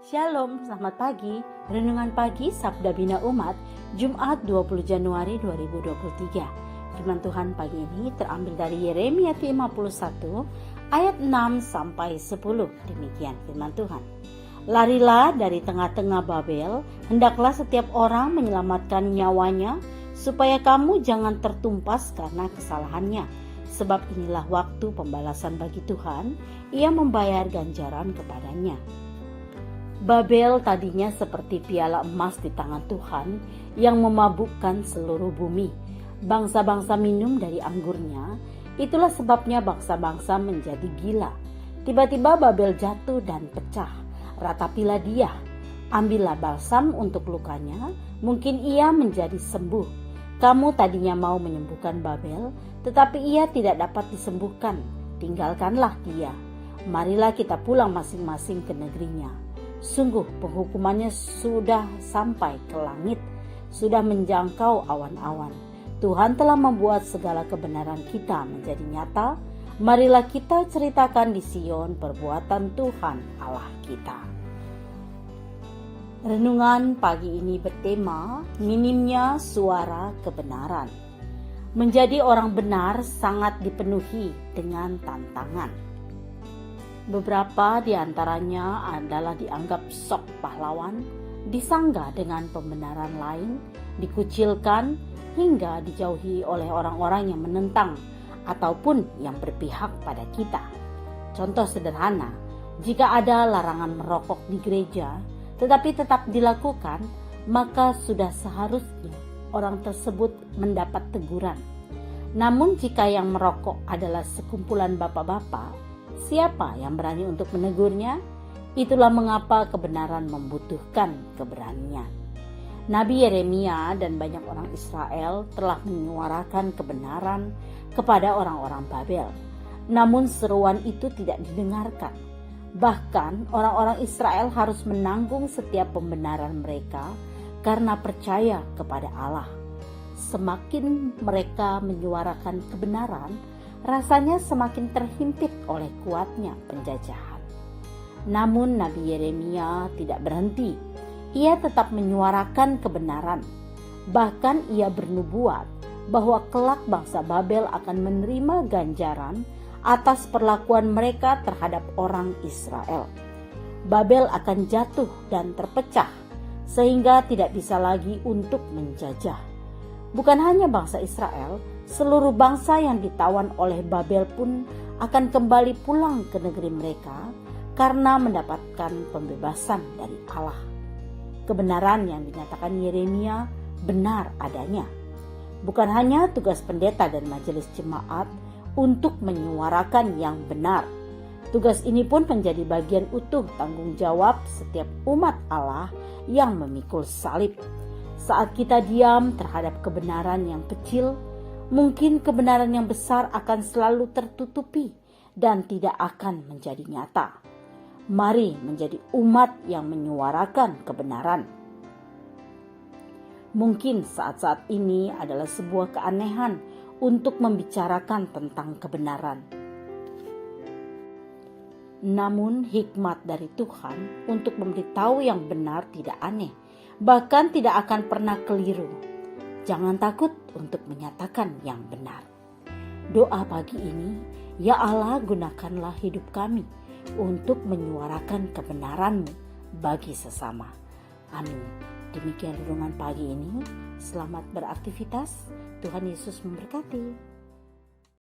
Shalom, selamat pagi. Renungan pagi Sabda Bina Umat, Jumat 20 Januari 2023. Firman Tuhan pagi ini terambil dari Yeremia 51 ayat 6 sampai 10. Demikian firman Tuhan. Larilah dari tengah-tengah Babel, hendaklah setiap orang menyelamatkan nyawanya, supaya kamu jangan tertumpas karena kesalahannya. Sebab inilah waktu pembalasan bagi Tuhan, ia membayar ganjaran kepadanya. Babel tadinya seperti piala emas di tangan Tuhan yang memabukkan seluruh bumi. Bangsa-bangsa minum dari anggurnya, itulah sebabnya bangsa-bangsa menjadi gila. Tiba-tiba Babel jatuh dan pecah, ratapilah dia. Ambillah balsam untuk lukanya, mungkin ia menjadi sembuh. Kamu tadinya mau menyembuhkan Babel, tetapi ia tidak dapat disembuhkan. Tinggalkanlah dia. Marilah kita pulang masing-masing ke negerinya. Sungguh penghukumannya sudah sampai ke langit, sudah menjangkau awan-awan. Tuhan telah membuat segala kebenaran kita menjadi nyata. Marilah kita ceritakan di Sion perbuatan Tuhan Allah kita. Renungan pagi ini bertema minimnya suara kebenaran. Menjadi orang benar sangat dipenuhi dengan tantangan. Beberapa di antaranya adalah dianggap sok pahlawan, disanggah dengan pembenaran lain, dikucilkan hingga dijauhi oleh orang-orang yang menentang ataupun yang berpihak pada kita. Contoh sederhana, jika ada larangan merokok di gereja tetapi tetap dilakukan, maka sudah seharusnya orang tersebut mendapat teguran. Namun jika yang merokok adalah sekumpulan bapak-bapak, siapa yang berani untuk menegurnya? Itulah mengapa kebenaran membutuhkan keberanian. Nabi Yeremia dan banyak orang Israel telah menyuarakan kebenaran kepada orang-orang Babel. Namun seruan itu tidak didengarkan. Bahkan orang-orang Israel harus menanggung setiap pembenaran mereka karena percaya kepada Allah. Semakin mereka menyuarakan kebenaran, rasanya semakin terhimpit oleh kuatnya penjajahan. Namun Nabi Yeremia tidak berhenti. Ia tetap menyuarakan kebenaran. Bahkan ia bernubuat bahwa kelak bangsa Babel akan menerima ganjaran atas perlakuan mereka terhadap orang Israel. Babel akan jatuh dan terpecah sehingga tidak bisa lagi untuk menjajah. Bukan hanya bangsa Israel, seluruh bangsa yang ditawan oleh Babel pun akan kembali pulang ke negeri mereka karena mendapatkan pembebasan dari Allah. Kebenaran yang dinyatakan Yeremia benar adanya. Bukan hanya tugas pendeta dan majelis jemaat untuk menyuarakan yang benar. Tugas ini pun menjadi bagian utuh tanggung jawab setiap umat Allah yang memikul salib. Saat kita diam terhadap kebenaran yang kecil, mungkin kebenaran yang besar akan selalu tertutupi dan tidak akan menjadi nyata. Mari menjadi umat yang menyuarakan kebenaran. Mungkin saat-saat ini adalah sebuah keanehan untuk membicarakan tentang kebenaran. Namun hikmat dari Tuhan untuk memberitahu yang benar tidak aneh, bahkan tidak akan pernah keliru. Jangan takut untuk menyatakan yang benar. Doa pagi ini, ya Allah, gunakanlah hidup kami untuk menyuarakan kebenaran-Mu bagi sesama. Amin. Demikian renungan pagi ini. Selamat beraktivitas. Tuhan Yesus memberkati.